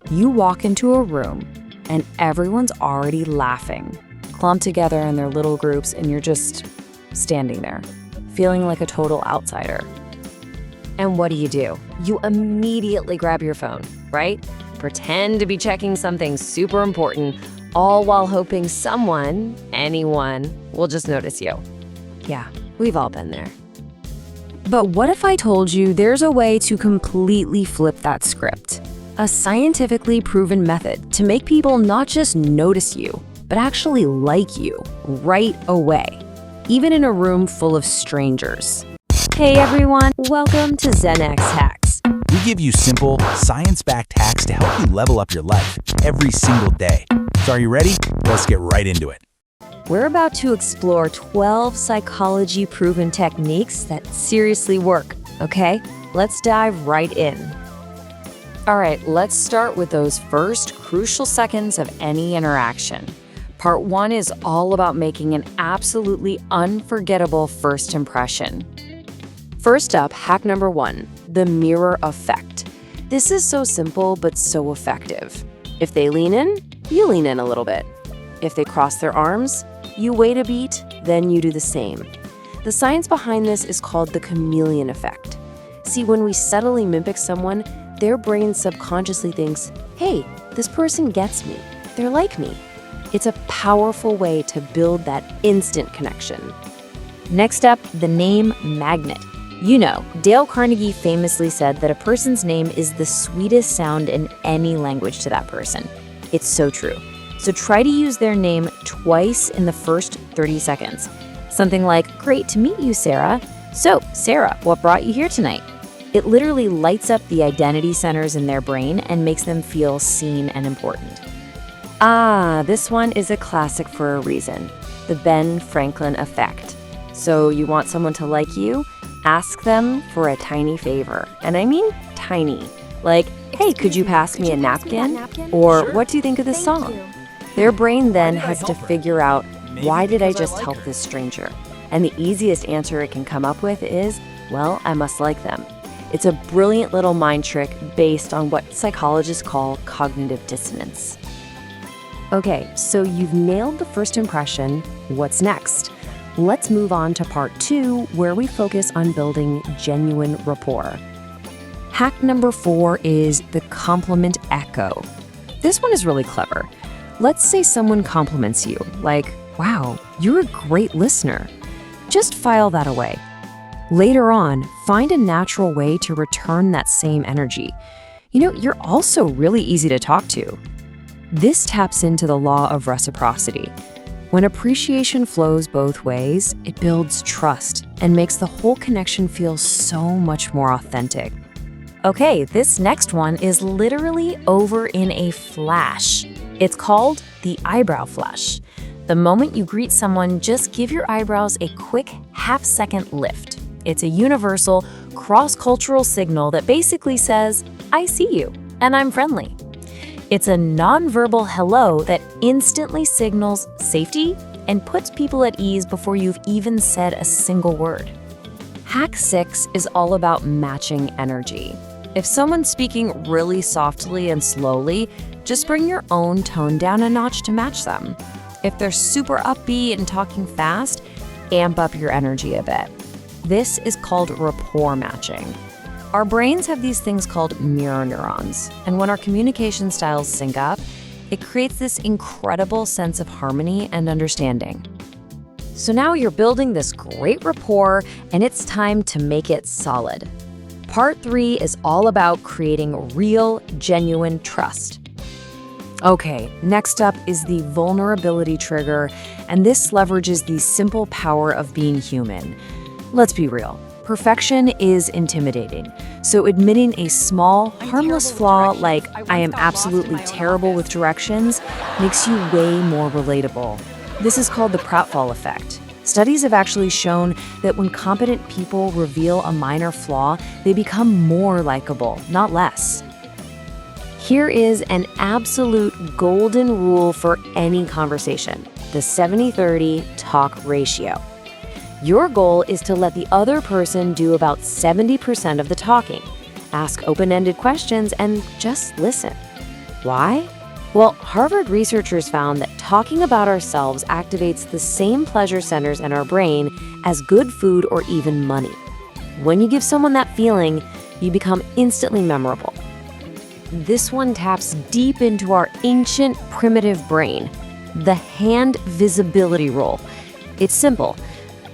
You walk into a room and everyone's already laughing, clumped together in their little groups, and you're just standing there, feeling like a total outsider. And what do? You immediately grab your phone, right? Pretend to be checking something super important, all while hoping anyone, will just notice you. Yeah, we've all been there. But what if I told you there's a way to completely flip that script? A scientifically proven method to make people not just notice you, but actually like you right away, even in a room full of strangers. Hey everyone, welcome to ZenXHacks. We give you simple, science-backed hacks to help you level up your life every single day. So are you ready? Let's get right into it. We're about to explore 12 psychology-proven techniques that seriously work, okay? Let's dive right in. All right, let's start with those first crucial seconds of any interaction. Part 1 is all about making an absolutely unforgettable first impression. First up, hack number 1, the mirror effect. This is so simple but so effective. If they lean in, you lean in a little bit. If they cross their arms, you wait a beat, then you do the same. The science behind this is called the chameleon effect. See, when we subtly mimic someone, their brain subconsciously thinks, hey, this person gets me, they're like me. It's a powerful way to build that instant connection. Next up, the name magnet. You know, Dale Carnegie famously said that a person's name is the sweetest sound in any language to that person. It's so true. So try to use their name twice in the first 30 seconds. Something like, great to meet you, Sarah. So, Sarah, what brought you here tonight? It literally lights up the identity centers in their brain and makes them feel seen and important. This one is a classic for a reason, the Ben Franklin effect. So you want someone to like you? Ask them for a tiny favor. And I mean tiny. Like, hey, could you pass me a napkin? Or what do you think of this song? Their brain then has to figure out, why did I just help this stranger? And the easiest answer it can come up with is, well, I must like them. It's a brilliant little mind trick based on what psychologists call cognitive dissonance. Okay, so you've nailed the first impression. What's next? Let's move on to part 2, where we focus on building genuine rapport. Hack number 4 is the compliment echo. This one is really clever. Let's say someone compliments you, like, wow, you're a great listener. Just file that away. Later on, find a natural way to return that same energy. You know, you're also really easy to talk to. This taps into the law of reciprocity. When appreciation flows both ways, it builds trust and makes the whole connection feel so much more authentic. Okay, this next one is literally over in a flash. It's called the eyebrow flash. The moment you greet someone, just give your eyebrows a quick half-second lift. It's a universal, cross-cultural signal that basically says, I see you, and I'm friendly. It's a nonverbal hello that instantly signals safety and puts people at ease before you've even said a single word. Hack 6 is all about matching energy. If someone's speaking really softly and slowly, just bring your own tone down a notch to match them. If they're super upbeat and talking fast, amp up your energy a bit. This is called rapport matching. Our brains have these things called mirror neurons, and when our communication styles sync up, it creates this incredible sense of harmony and understanding. So now you're building this great rapport, and it's time to make it solid. Part 3 is all about creating real, genuine trust. Okay, next up is the vulnerability trigger, and this leverages the simple power of being human. Let's be real. Perfection is intimidating, so admitting a small, harmless flaw like I am absolutely terrible with directions makes you way more relatable. This is called the Pratfall Effect. Studies have actually shown that when competent people reveal a minor flaw, they become more likable, not less. Here is an absolute golden rule for any conversation, the 70-30 talk ratio. Your goal is to let the other person do about 70% of the talking. Ask open-ended questions and just listen. Why? Well, Harvard researchers found that talking about ourselves activates the same pleasure centers in our brain as good food or even money. When you give someone that feeling, you become instantly memorable. This one taps deep into our ancient primitive brain, the hand visibility rule. It's simple.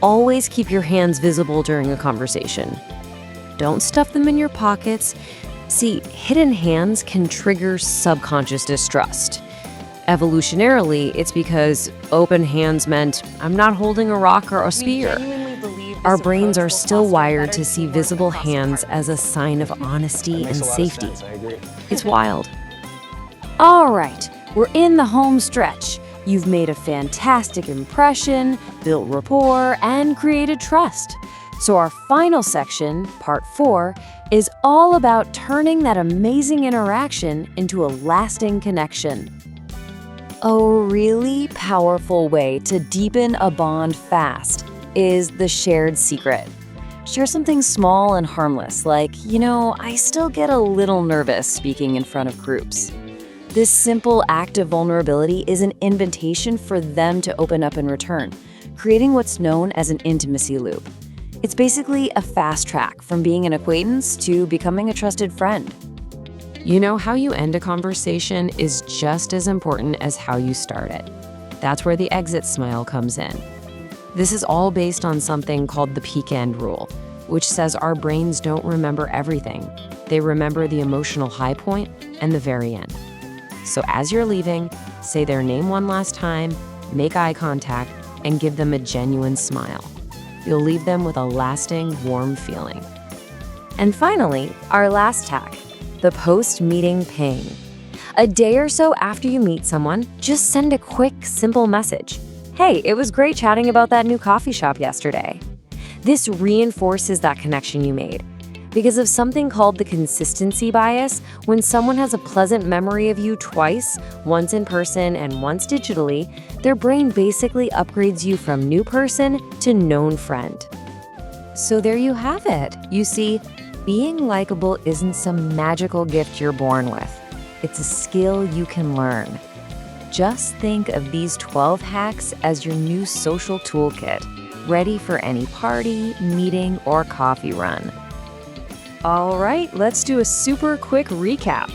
Always keep your hands visible during a conversation. Don't stuff them in your pockets. See, hidden hands can trigger subconscious distrust. Evolutionarily, it's because open hands meant I'm not holding a rock or a spear. Our brains are still wired to see visible hands as a sign of honesty and safety. It's wild. All right, we're in the home stretch. You've made a fantastic impression, built rapport, and created trust. So our final section, part 4, is all about turning that amazing interaction into a lasting connection. A really powerful way to deepen a bond fast is the shared secret. Share something small and harmless, like, I still get a little nervous speaking in front of groups. This simple act of vulnerability is an invitation for them to open up in return, creating what's known as an intimacy loop. It's basically a fast track from being an acquaintance to becoming a trusted friend. How you end a conversation is just as important as how you start it. That's where the exit smile comes in. This is all based on something called the peak end rule, which says our brains don't remember everything. They remember the emotional high point and the very end. So as you're leaving, say their name one last time, make eye contact, and give them a genuine smile. You'll leave them with a lasting, warm feeling. And finally, our last tack, the post-meeting ping. A day or so after you meet someone, just send a quick, simple message. Hey, it was great chatting about that new coffee shop yesterday. This reinforces that connection you made. Because of something called the consistency bias, when someone has a pleasant memory of you twice, once in person and once digitally, their brain basically upgrades you from new person to known friend. So there you have it. You see, being likable isn't some magical gift you're born with. It's a skill you can learn. Just think of these 12 hacks as your new social toolkit, ready for any party, meeting, or coffee run. All right, let's do a super quick recap.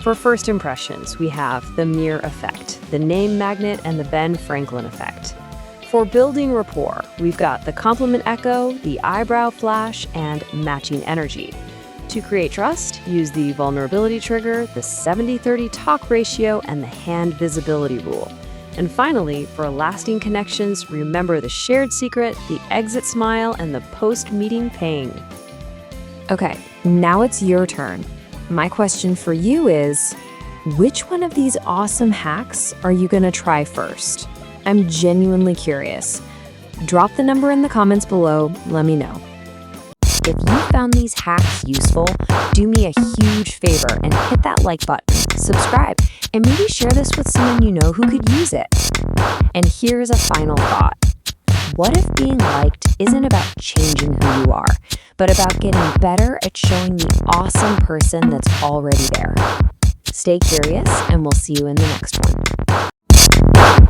For first impressions, we have the mirror effect, the name magnet, and the Ben Franklin effect. For building rapport, we've got the compliment echo, the eyebrow flash, and matching energy. To create trust, use the vulnerability trigger, the 70-30 talk ratio, and the hand visibility rule. And finally, for lasting connections, remember the shared secret, the exit smile, and the post-meeting ping. Okay, now it's your turn. My question for you is, which one of these awesome hacks are you gonna try first? I'm genuinely curious. Drop the number in the comments below, let me know. If you found these hacks useful, do me a huge favor and hit that like button, subscribe, and maybe share this with someone you know who could use it. And here's a final thought. What if being liked isn't about changing who you are, but about getting better at showing the awesome person that's already there? Stay curious, and we'll see you in the next one.